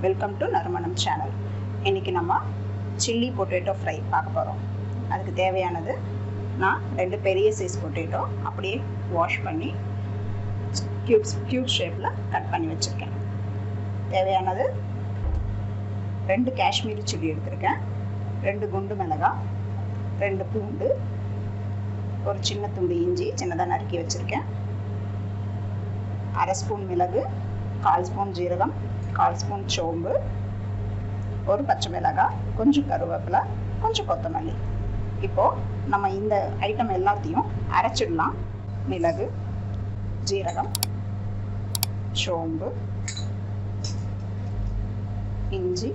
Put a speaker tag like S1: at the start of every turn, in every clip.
S1: Welcome to நறுமணம் channel. இன்றைக்கி நம்ம சில்லி பொட்டேட்டோ ஃப்ரை பார்க்க போகிறோம். அதுக்கு தேவையானது நான் 2 பெரிய சைஸ் பொட்டேட்டோ அப்படியே வாஷ் பண்ணி க்யூப் ஷேப்பில் கட் பண்ணி வச்சுருக்கேன். தேவையானது 2 காஷ்மீர் சில்லி எடுத்திருக்கேன், 2 குண்டு மிளகாய், 2 பூண்டு, ஒரு சின்ன துண்டு இஞ்சி சின்னதாக நறுக்கி வச்சுருக்கேன், 1/2 ஸ்பூன் மிளகு, 1/4 ஸ்பூன் ஜீரகம், 1/4 ஸ்பூன் சோம்பு, ஒரு பச்சை மிளகாய், கொஞ்சம் கருவேப்பிலை, கொஞ்சம் கொத்தமல்லி. இப்போது நம்ம இந்த ஐட்டம் எல்லாத்தையும் அரைச்சிடலாம். மிளகு, ஜீரகம், சோம்பு, இஞ்சி,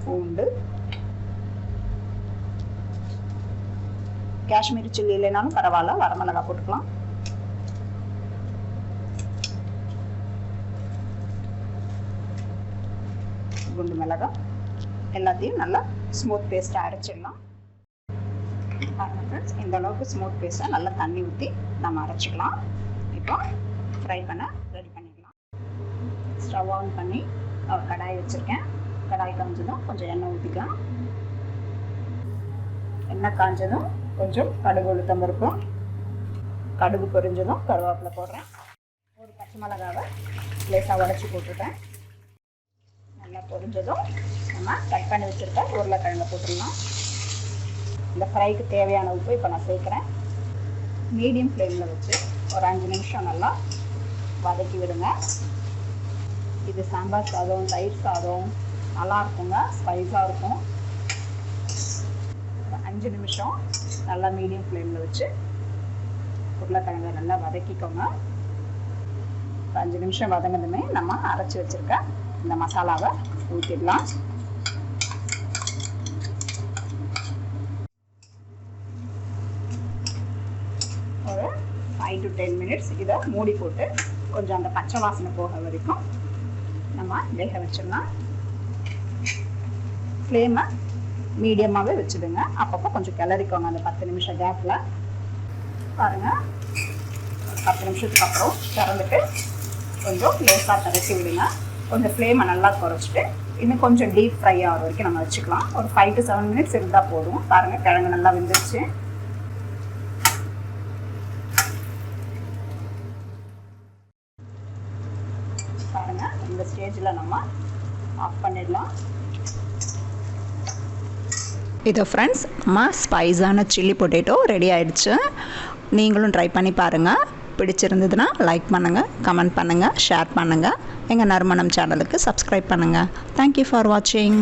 S1: பூண்டு. காஷ்மீர் சில்லி இல்லைனாலும் பரவாயில்ல, வரமிளகாய் போட்டுக்கலாம். குண்டு மிளகாய் எல்லாத்தையும் நல்லா ஸ்மூத் பேஸ்ட்டாக அரைச்சிடலாம். ஃப்ரெண்ட்ஸ், இந்த அளவுக்கு ஸ்மூத் பேஸ்ட்டாக நல்லா தண்ணி ஊற்றி நம்ம அரைச்சிக்கலாம். இப்போ ஃப்ரை பண்ண ரெடி பண்ணிக்கலாம். ஸ்டவ் ஆன் பண்ணி ஒரு கடாய் வச்சுருக்கேன். கடாய் காஞ்சதும் கொஞ்சம் எண்ணெய் ஊற்றிக்கலாம். எண்ணெய் காஞ்சதும் கொஞ்சம் கடுகு உளுத்தம் பருப்பும், கடுகு பொரிஞ்சதும் கருவேப்பிலை போடுறேன். ஒரு பச்சை மிளகாவை லேசாக உடச்சி போட்டுட்டேன். நல்லா பொரிஞ்சதும் நம்ம கட் பண்ணி வச்சுருக்க உருளைக்கிழங்கை போட்டுடலாம். இந்த ஃப்ரைக்கு தேவையான உப்பு இப்போ நான் சேர்க்குறேன். மீடியம் ஃப்ளேமில் வச்சு ஒரு 5 நிமிஷம் நல்லா வதக்கி விடுங்க. இது சாம்பார் சாதம், தயிர் சாதம் நல்லா இருக்குங்க, ஸ்பைஸாக இருக்கும். 5 நிமிஷம் நல்லா மீடியம் ஃப்ளேமில் வச்சு உருளைக்கிழங்கை நல்லா வதக்கிக்கோங்க. 5 நிமிஷம் வதங்கினதுமே நம்ம அரைச்சி வச்சுருக்க இந்த மசாலாவை ஊற்றிடலாம். ஒரு 5 to 10 மினிட்ஸ் இதை மூடி போட்டு கொஞ்சம் அந்த பச்சை வாசனை போக வரைக்கும் நம்ம வேக வச்சிடலாம். ஃப்ளேமை மீடியமாகவே வச்சுடுங்க. அப்பப்போ கொஞ்சம் கிளறிக்கோங்க. அந்த 10 நிமிஷம் கேப்பில் பாருங்கள். 10 நிமிஷத்துக்கு அப்புறம் திறந்துட்டு கொஞ்சம் லேசாக திறக்கி விடுங்க. கொஞ்சம் ஃப்ளேமை நல்லா குறைச்சிட்டு இன்னும் கொஞ்சம் டீப் ஃப்ரை ஆகிற வரைக்கும் நம்ம வச்சுக்கலாம். ஒரு 5 to 7 மினிட்ஸ் இருந்தால் போதும். பாருங்கள், கிழங்கு நல்லா வெந்துருச்சு. பாருங்கள், இந்த ஸ்டேஜில் நம்ம ஆஃப் பண்ணிடலாம்.
S2: இதோ ஃப்ரெண்ட்ஸ், நம்ம ஸ்பைஸான சில்லி பொட்டேட்டோ ரெடி ஆகிடுச்சு. நீங்களும் ட்ரை பண்ணி பாருங்கள். பிடிச்சிருந்ததுன்னா லைக் பண்ணுங்கள், கமெண்ட் பண்ணுங்கள், ஷேர் பண்ணுங்கள். எங்கள் நறுமணம் சேனலுக்கு சப்ஸ்கிரைப் பண்ணுங்கள். தேங்க்யூ ஃபார் வாட்சிங்.